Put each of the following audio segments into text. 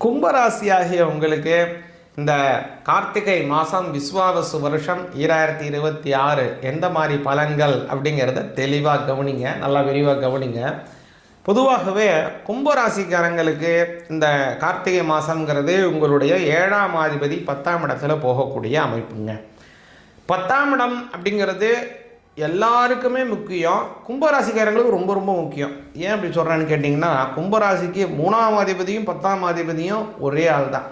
கும்பராசியாகிய உங்களுக்கு இந்த கார்த்திகை மாதம் விஸ்வாவசு வருஷம் 2026 எந்த மாதிரி பலன்கள் அப்படிங்கிறத தெளிவாக கவனிங்க, நல்லா விரிவாக கவனிங்க. பொதுவாகவே கும்பராசிக்காரங்களுக்கு இந்த கார்த்திகை மாதங்கிறது உங்களுடைய 7ஆம் அதிபதி 10ஆம் இடத்துல போகக்கூடிய அமைப்புங்க. 10ஆம் இடம் அப்படிங்கிறது எல்லாருக்குமே முக்கியம், கும்பராசிக்காரங்களுக்கு ரொம்ப ரொம்ப முக்கியம். ஏன் அப்படி சொல்கிறேன்னு கேட்டிங்கன்னா, கும்பராசிக்கு 3ஆம் அதிபதியும் 10ஆம் அதிபதியும் ஒரே ஆள் தான்.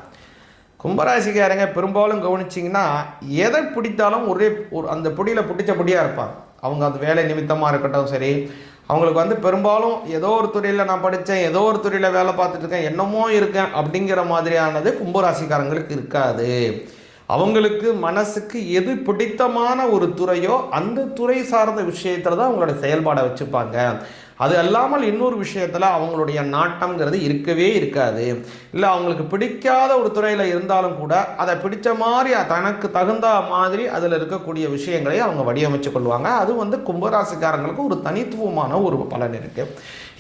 கும்பராசிக்காரங்க பெரும்பாலும் கவனிச்சிங்கன்னா எதை பிடித்தாலும் அந்த பொடியில் பிடிச்சபடியாக இருப்பாங்க. அவங்க அந்த வேலை நிமித்தமாக இருக்கட்டும் சரி, அவங்களுக்கு பெரும்பாலும் ஏதோ ஒரு துறையில் நான் படித்தேன், ஏதோ ஒரு துறையில் வேலை பார்த்துட்டு இருக்கேன், என்னமோ இருக்கேன் அப்படிங்கிற மாதிரியானது கும்பராசிக்காரங்களுக்கு இருக்காது. அவங்களுக்கு மனசுக்கு எது பிடித்தமான ஒரு துறையோ அந்த துறை சார்ந்த விஷயத்தில் தான் அவங்களோட செயல்பாடை வச்சுப்பாங்க. அது அல்லாமல் இன்னொரு விஷயத்தில் அவங்களுடைய நாட்டம்ங்கிறது இருக்கவே இருக்காது. இல்லை அவங்களுக்கு பிடிக்காத ஒரு துறையில் இருந்தாலும் கூட அதை பிடிச்ச மாதிரி தனக்கு தகுந்த மாதிரி அதில் இருக்கக்கூடிய விஷயங்களை அவங்க வடிவமைச்சு கொள்வாங்க. அது கும்பராசிக்காரங்களுக்கு ஒரு தனித்துவமான ஒரு பலன் இருக்குது.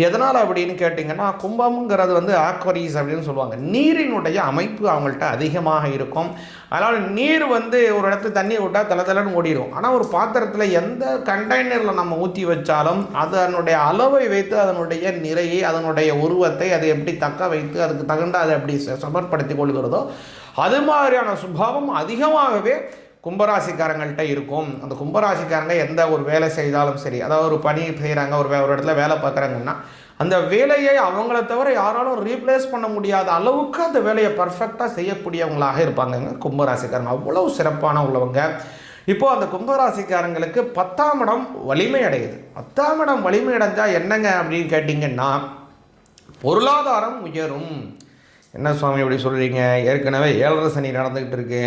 எதனால் அப்படின்னு கேட்டிங்கன்னா, கும்பம்ங்கிறது ஆக்வரிஸ் அப்படின்னு சொல்லுவாங்க. நீரினுடைய அமைப்பு அவங்கள்ட்ட அதிகமாக இருக்கும். அதனால் நீர் ஒரு இடத்துல தண்ணி விட்டால் தளதளன்னு ஓடிடும். ஆனால் ஒரு பாத்திரத்தில் எந்த கண்டெய்னரில் நம்ம ஊற்றி வச்சாலும் அதனுடைய அளவை வைத்து அதனுடைய நிறையை, அதனுடைய உருவத்தை அதை எப்படி தக்க வைத்து அதுக்கு தகுந்த அதை எப்படி சமர்ப்படுத்தி கொள்கிறதோ அது மாதிரியான சுபாவம் அதிகமாகவே கும்பராசிக்காரங்கள்ட்ட இருக்கும். அந்த கும்பராசிக்காரங்க எந்த ஒரு வேலை செய்தாலும் சரி, அதாவது ஒரு பணி செய்கிறாங்க, ஒரு இடத்துல வேலை பார்க்குறாங்கன்னா அந்த வேலையை அவங்கள தவிர யாராலும் ரீப்ளேஸ் பண்ண முடியாத அளவுக்கு அந்த வேலையை பர்ஃபெக்டாக செய்யக்கூடியவங்களாக இருப்பாங்கங்க கும்பராசிக்காரங்க. அவ்வளவு சிறப்பான உள்ளவங்க. இப்போது அந்த கும்பராசிக்காரங்களுக்கு 10ஆம் இடம் வலிமை அடையுது. 10ஆம் இடம் வலிமை அடைஞ்சால் என்னங்க அப்படின்னு கேட்டிங்கன்னா, பொருளாதாரம் உயரும். என்ன சுவாமி இப்படி சொல்கிறீங்க, ஏற்கனவே 7.5 சனி நடந்துக்கிட்டு இருக்கு,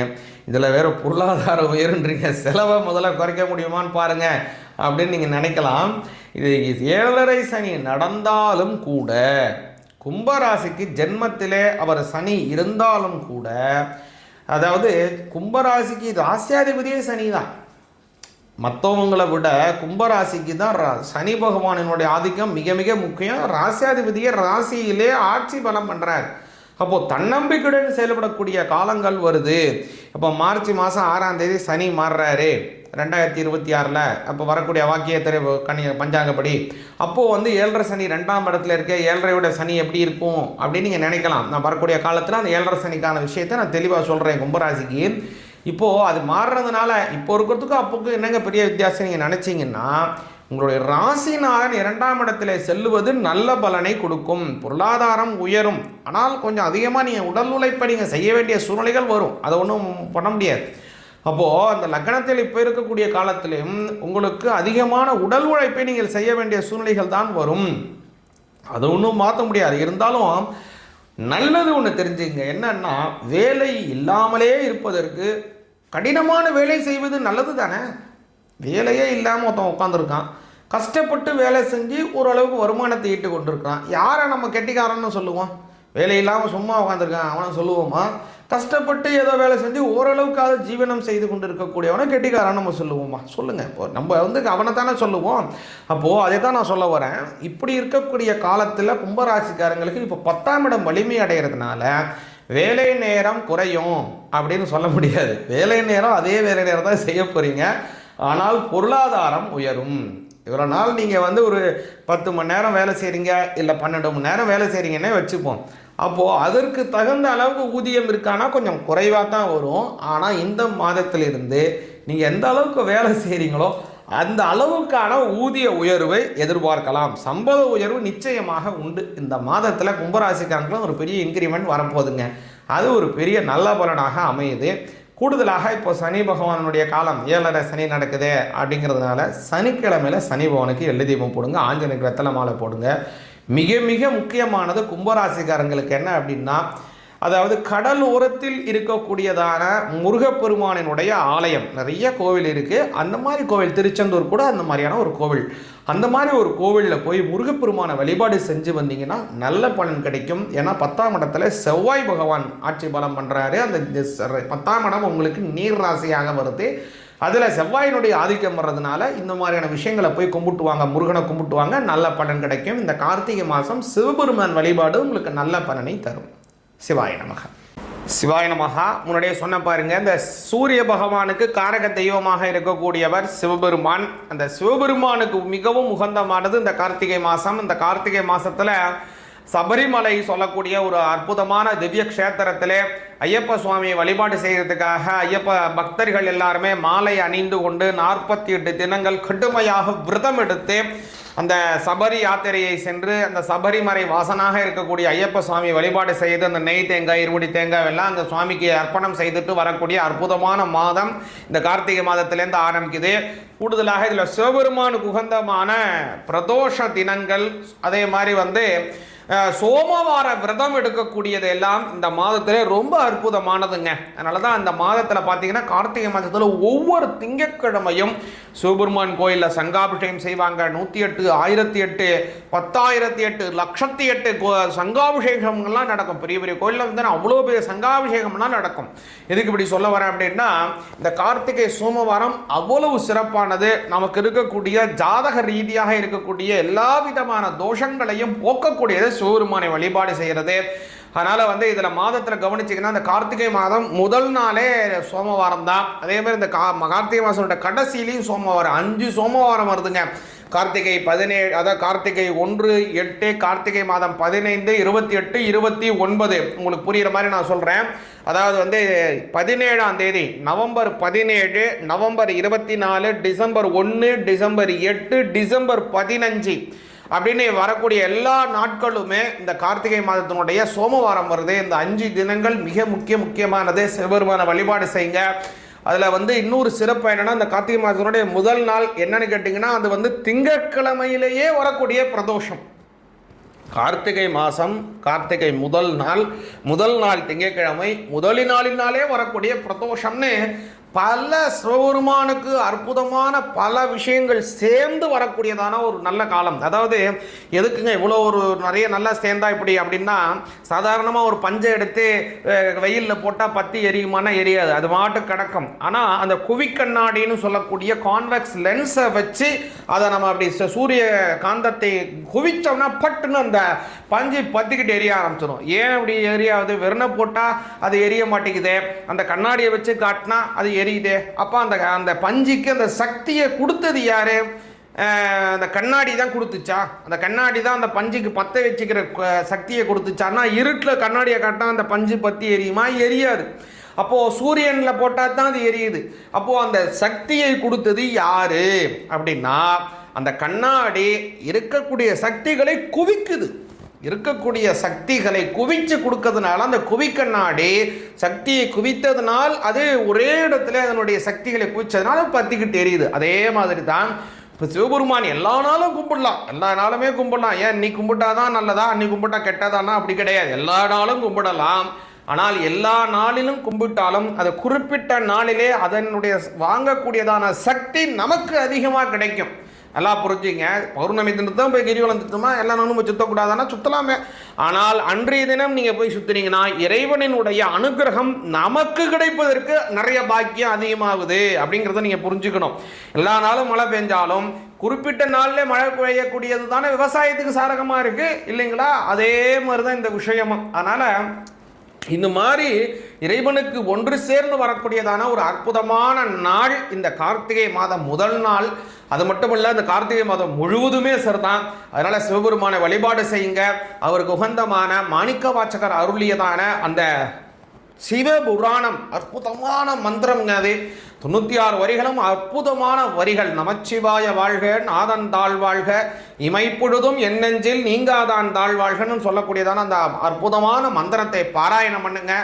இதில் வேறு பொருளாதாரம் உயருன்றீங்க, செலவை முதல்ல குறைக்க முடியுமான்னு பாருங்கள் அப்படின்னு நீங்கள் நினைக்கலாம். இது 7.5 சனி நடந்தாலும் கூட கும்பராசிக்கு ஜென்மத்திலே அவர் சனி இருந்தாலும் கூட, அதாவது கும்பராசிக்கு ராசியாதிபதியே சனி தான். மற்றவங்களை விட கும்பராசிக்கு தான் சனி பகவானினுடைய ஆதிக்கம் மிக மிக முக்கியம். ராசியாதிபதியே ராசியிலே ஆட்சி பலம் பண்ணுறார். அப்போது தன்னம்பிக்கையுடன் செயல்படக்கூடிய காலங்கள் வருது. அப்போ மார்ச் மாதம் 6ஆம் தேதி சனி மாறுறாரு 2026. அப்போ வரக்கூடிய வாக்கிய பஞ்சாங்கப்படி அப்போது 7.5 சனி 2ஆம் இடத்துல இருக்க 7.5 சனி எப்படி இருக்கும் அப்படின்னு நீங்கள் நினைக்கலாம். நான் வரக்கூடிய காலத்தில் அந்த 7.5 சனிக்கான விஷயத்தை நான் தெளிவாக சொல்கிறேன். கும்பராசிக்கு இப்போது அது மாறுறதுனால இப்போ இருக்கிறதுக்கும் அப்போக்கு என்னங்க பெரிய வித்தியாசம் நீங்கள் நினச்சிங்கன்னா, உங்களுடைய ராசிநாதன் 2ஆம் இடத்துல செல்லுவது நல்ல பலனை கொடுக்கும். பொருளாதாரம் உயரும். ஆனால் கொஞ்சம் அதிகமாக நீங்கள் உடல் உழைப்பை நீங்கள் செய்ய வேண்டிய சூழ்நிலைகள் வரும். அதை ஒன்றும் பண்ண முடியாது. அப்போது அந்த லக்னத்தில் இப்போ இருக்கக்கூடிய காலத்திலும் உங்களுக்கு அதிகமான உடல் உழைப்பை நீங்கள் செய்ய வேண்டிய சூழ்நிலைகள் தான் வரும். அதை ஒன்றும் மாற்ற முடியாது. இருந்தாலும் நல்லது ஒன்று தெரிஞ்சுங்க, என்னன்னா வேலை இல்லாமலே இருப்பதற்கு கடினமான வேலை செய்வது நல்லது தானே. வேலையே இல்லாமல் ஒருத்தன் உட்காந்துருக்கான், கஷ்டப்பட்டு வேலை செஞ்சு ஓரளவுக்கு வருமானத்தை ஈட்டு கொண்டிருக்கான். யாரை நம்ம கெட்டிக்காரன்னு சொல்லுவோம்? வேலை இல்லாமல் சும்மா உட்காந்துருக்கான் அவனை சொல்லுவோமா? கஷ்டப்பட்டு ஏதோ வேலை செஞ்சு ஓரளவுக்காக ஜீவனம் செய்து கொண்டு இருக்கக்கூடியவனை கெட்டிக்காரன் நம்ம சொல்லுவோமா? சொல்லுங்கள். இப்போ நம்ம அவனை தானே சொல்லுவோம். அப்போது அதை தான் நான் சொல்ல வரேன். இப்படி இருக்கக்கூடிய காலத்தில் கும்பராசிக்காரங்களுக்கு இப்போ 10ஆம் இடம் வலிமை அடைகிறதுனால வேலை நேரம் குறையும் அப்படின்னு சொல்ல முடியாது. வேலை நேரம் அதே வேலை நேரம் தான் செய்ய போகிறீங்க. ஆனால் பொருளாதாரம் உயரும். இவ்வளோ நாள் நீங்கள் ஒரு 10 மணி நேரம் வேலை செய்கிறீங்க, இல்லை 12 மணி நேரம் வேலை செய்கிறீங்கன்னே வச்சுப்போம். அப்போது அதற்கு தகுந்த அளவுக்கு ஊதியம் இருக்கானா கொஞ்சம் குறைவாக தான் வரும். ஆனால் இந்த மாதத்திலிருந்து நீங்கள் எந்த அளவுக்கு வேலை செய்கிறீங்களோ அந்த அளவுக்கான ஊதிய உயர்வை எதிர்பார்க்கலாம். சம்பள உயர்வு நிச்சயமாக உண்டு. இந்த மாதத்தில் கும்பராசிக்காரங்களும் ஒரு பெரிய இன்க்ரிமெண்ட் வரப்போகுதுங்க. அது ஒரு பெரிய நல்ல பலனாக அமையுது. கூடுதலாக இப்போ சனி பகவானுடைய காலம் 7.5 சனி நடக்குது அப்படிங்கிறதுனால சனிக்கிழமையில் சனி பகவானுக்கு எள்ளு தீபம் போடுங்க, ஆஞ்சநேயருக்கு வெத்தலை மாலை போடுங்க. மிக மிக முக்கியமானது கும்பராசிக்காரங்களுக்கு என்ன அப்படின்னா, அதாவது கடல் ஓரத்தில் இருக்கக்கூடியதான முருகப்பெருமானினுடைய ஆலயம் நிறைய கோவில் இருக்குது. அந்த மாதிரி கோவில் திருச்செந்தூர் கூட அந்த மாதிரியான ஒரு கோவில். அந்த மாதிரி ஒரு கோவிலில் போய் முருகப்பெருமானை வழிபாடு செஞ்சு வந்தீங்கன்னா நல்ல பலன் கிடைக்கும். ஏன்னா 10ஆம் இடத்துல செவ்வாய் பகவான் ஆட்சி பலம் பண்ணுறாரு. அந்த 10ஆம் இடம் உங்களுக்கு நீர் ராசியாக வருது. அதில் செவ்வாயினுடைய ஆதிக்கம் வர்றதுனால இந்த மாதிரியான விஷயங்களை போய் கும்பிட்டுவாங்க, முருகனை கும்பிட்டுவாங்க, நல்ல பலன் கிடைக்கும். இந்த கார்த்திகை மாதம் சிவபெருமான் வழிபாடு உங்களுக்கு நல்ல பலனை தரும். சிவாய நமக. சிவாய நமகா. முன்னாடியே சொன்ன பாருங்க, இந்த சூரிய பகவானுக்கு காரக தெய்வமாக இருக்கக்கூடியவர் சிவபெருமான். அந்த சிவபெருமானுக்கு மிகவும் உகந்தமானது இந்த கார்த்திகை மாதம். இந்த கார்த்திகை மாதத்தில் சபரிமலை சொல்லக்கூடிய ஒரு அற்புதமான திவ்ய க்ஷேத்திரத்திலே ஐயப்ப சுவாமியை வழிபாடு செய்கிறதுக்காக ஐயப்ப பக்தர்கள் எல்லாருமே மாலை அணிந்து கொண்டு 48 தினங்கள் கடுமையாக விரதம் எடுத்து அந்த சபரி யாத்திரையை சென்று அந்த சபரிமலை வாசனாக இருக்கக்கூடிய ஐயப்ப சுவாமி வழிபாடு செய்து அந்த நெய் தேங்காய், இருமுடி தேங்காய் எல்லாம் அந்த சுவாமிக்கு அர்ப்பணம் செய்துட்டு வரக்கூடிய அற்புதமான மாதம் இந்த கார்த்திகை மாதத்திலேருந்து ஆரம்பிக்குது. கூடுதலாக இதில் சிவபெருமானுக்கு உகந்தமான பிரதோஷ தினங்கள், அதே மாதிரி சோமவார விரதம் எடுக்கக்கூடியது எல்லாம் இந்த மாதத்திலே ரொம்ப அற்புதமானதுங்க. அதனால தான் அந்த மாதத்தில் பார்த்தீங்கன்னா கார்த்திகை மாதத்தில் ஒவ்வொரு திங்கட்கிழமையும் சிவபெருமான் கோயிலில் சங்காபிஷேகம் செய்வாங்க. 108, 1008, 10,008, 1,08 சங்காபிஷேகங்கள்லாம் நடக்கும். பெரிய பெரிய கோயிலில் அவ்வளோ பெரிய சங்காபிஷேகம்லாம் நடக்கும். எதுக்கு இப்படி சொல்ல வரேன் அப்படின்னா, இந்த கார்த்திகை சோமவாரம் அவ்வளவு சிறப்பானது. நமக்கு இருக்கக்கூடிய ஜாதக ரீதியாக இருக்கக்கூடிய எல்லா விதமான தோஷங்களையும் போக்கக்கூடியது சிவபெருமானை வழிபாடு செய்கிறது. அதனால் இதில் மாதத்தில் கவனிச்சிங்கன்னா இந்த கார்த்திகை மாதம் முதல் நாளே சோமவாரம் தான். அதேமாதிரி இந்த கார்த்திகை மாதத்தோட கடைசியிலையும் சோமவாரம், 5 சோமவாரம் வருதுங்க. கார்த்திகை 17, அதாவது கார்த்திகை 1, 8, கார்த்திகை மாதம் 15, 28, 29. உங்களுக்கு புரிகிற மாதிரி நான் சொல்கிறேன். அதாவது 17ஆம் தேதி November 17, November 24, December 1, December 8, December 15 அப்படின்னு வரக்கூடிய எல்லா நாட்களுமே இந்த கார்த்திகை மாதத்தினுடைய சோமவாரம் வருது. இந்த 5 தினங்கள் மிக முக்கியமானது. சிவபெருமான வழிபாடு செய்யுங்க. அதில் இன்னொரு சிறப்பு என்னென்னா, இந்த கார்த்திகை மாதத்தினுடைய முதல் நாள் என்னன்னு கேட்டிங்கன்னா, அது திங்கட்கிழமையிலேயே வரக்கூடிய பிரதோஷம். கார்த்திகை மாதம் கார்த்திகை முதல் நாள் திங்கட்கிழமை, நாளினாலே வரக்கூடிய பிரதோஷம்னு பல சிவபெருமானுக்கு அற்புதமான பல விஷயங்கள் சேர்ந்து வரக்கூடியதான ஒரு நல்ல காலம். அதாவது எதுக்குங்க இவ்வளோ நிறைய நல்லா சேர்ந்தா இப்படி அப்படின்னா, சாதாரணமாக ஒரு பஞ்சை எடுத்து வெயிலில் போட்டால் பற்றி எரியுமானா எரியாது, அது மாட்டு கிடக்கும். ஆனால் அந்த குவிக்கண்ணாடின்னு சொல்லக்கூடிய கான்வெக்ஸ் லென்ஸை வச்சு அதை நம்ம அப்படி சூரிய காந்தத்தை குவிச்சோம்னா பட்டுன்னு அந்த பஞ்சு பற்றிக்கிட்டு எரிய ஆரம்பிச்சிடும். ஏன் அப்படி எரியாது? வெறுனை போட்டால் அது எரிய மாட்டேங்குது, அந்த கண்ணாடியை வச்சு காட்டினா அது எரியுதே. அப்போ அந்த பஞ்சுக்கு அந்த சக்தியை கொடுத்தது யாரு? அந்த கண்ணாடி தான் கொடுத்துச்சா? அந்த கண்ணாடி தான் அந்த பஞ்சுக்கு பற்ற வச்சுக்கிற சக்தியை கொடுத்துச்சான்னா, இருட்டில் கண்ணாடியை காட்டினா அந்த பஞ்சு பற்றி எரியுமா? எரியாது. அப்போது சூரியனில் போட்டால் தான் அது எரியுது. அப்போது அந்த சக்தியை கொடுத்தது யாரு அப்படின்னா, அந்த கண்ணாடி இருக்கக்கூடிய சக்திகளை குவிக்குது. இருக்கக்கூடிய சக்திகளை குவிச்சு கொடுக்கறதுனால அந்த குவிக்கண்ணாடி சக்தியை குவித்ததுனால் அது ஒரே இடத்துல அதனுடைய சக்திகளை குவிச்சதுனால பற்றிக்கிட்டு எரியுது. அதே மாதிரி தான் இப்போ சிவபெருமான் எல்லா நாளும் கும்பிடலாம், எல்லா நாளுமே கும்பிடலாம். ஏன் நீ கும்பிட்டாதான் நல்லதா, நீ கும்பிட்டா கெட்டதானா? அப்படி கிடையாது. எல்லா நாளும் கும்பிடலாம். ஆனால் எல்லா நாளிலும் கும்பிட்டாலும் அது குறிப்பிட்ட நாளிலே அதனுடைய வாங்கக்கூடியதான சக்தி நமக்கு அதிகமாக கிடைக்கும். நல்லா புரிஞ்சுங்க. பௌர்ணமி தினத்தான் போய் கிரிவலம் சுத்தமா எல்லா நாளும் போய் சுற்றக்கூடாதானா? சுற்றலாமே. ஆனால் அன்றைய தினம் நீங்கள் போய் சுற்றுனீங்கன்னா இறைவனினுடைய அனுகிரகம் நமக்கு கிடைப்பதற்கு நிறைய பாக்கியம் அதிகமாகுது அப்படிங்கிறத நீங்கள் புரிஞ்சுக்கணும். எல்லா நாளும் மழை பெஞ்சாலும் குறிப்பிட்ட நாளில் மழை பெய்யக்கூடியது தானே விவசாயத்துக்கு சாதகமாக இருக்குது இல்லைங்களா? அதே மாதிரி தான் இந்த விஷயமும். அதனால் இந்த மாதிரி இறைவனுக்கு ஒன்று சேர்ந்து வரக்கூடியதான ஒரு அற்புதமான நாள் இந்த கார்த்திகை மாதம் முதல் நாள். அது மட்டும் இல்லை, இந்த கார்த்திகை மாதம் முழுவதுமே சரிதான். அதனால் சிவபெருமானை வழிபாடு செய்யுங்க. அவருக்கு உகந்தமான மாணிக்க வாசகர் அருளியதான அந்த சிவபுராணம் அற்புதமான மந்திரம்ங்க. அது 96 வரிகளும் அற்புதமான வரிகள். நமச்சிவாய வாழ்க, நாதன் தாழ்வாழ்க, இமைப்பொழுதும் எண்ணெஞ்சில் நீங்காதான் தாழ்வாழ்கன்னு சொல்லக்கூடியதான அந்த அற்புதமான மந்திரத்தை பாராயணம் பண்ணுங்க.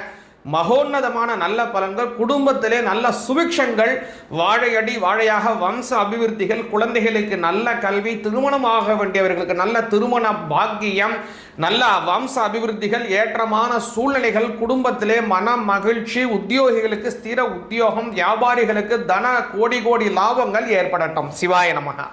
மகோன்னதமான நல்ல பலன்கள், குடும்பத்திலே நல்ல சுபிக்ஷங்கள், வாழையடி வாழையாக வம்ச அபிவிருத்திகள், குழந்தைகளுக்கு நல்ல கல்வி, திருமணமாக வேண்டியவர்களுக்கு நல்ல திருமண பாக்கியம், நல்ல வம்ச அபிவிருத்திகள், ஏற்றமான சூழ்நிலைகள், குடும்பத்திலே மன மகிழ்ச்சி, உத்தியோகிகளுக்கு ஸ்திர உத்தியோகம், வியாபாரிகளுக்கு தன கோடி லாபங்கள் ஏற்படட்டும். சிவாய நமக.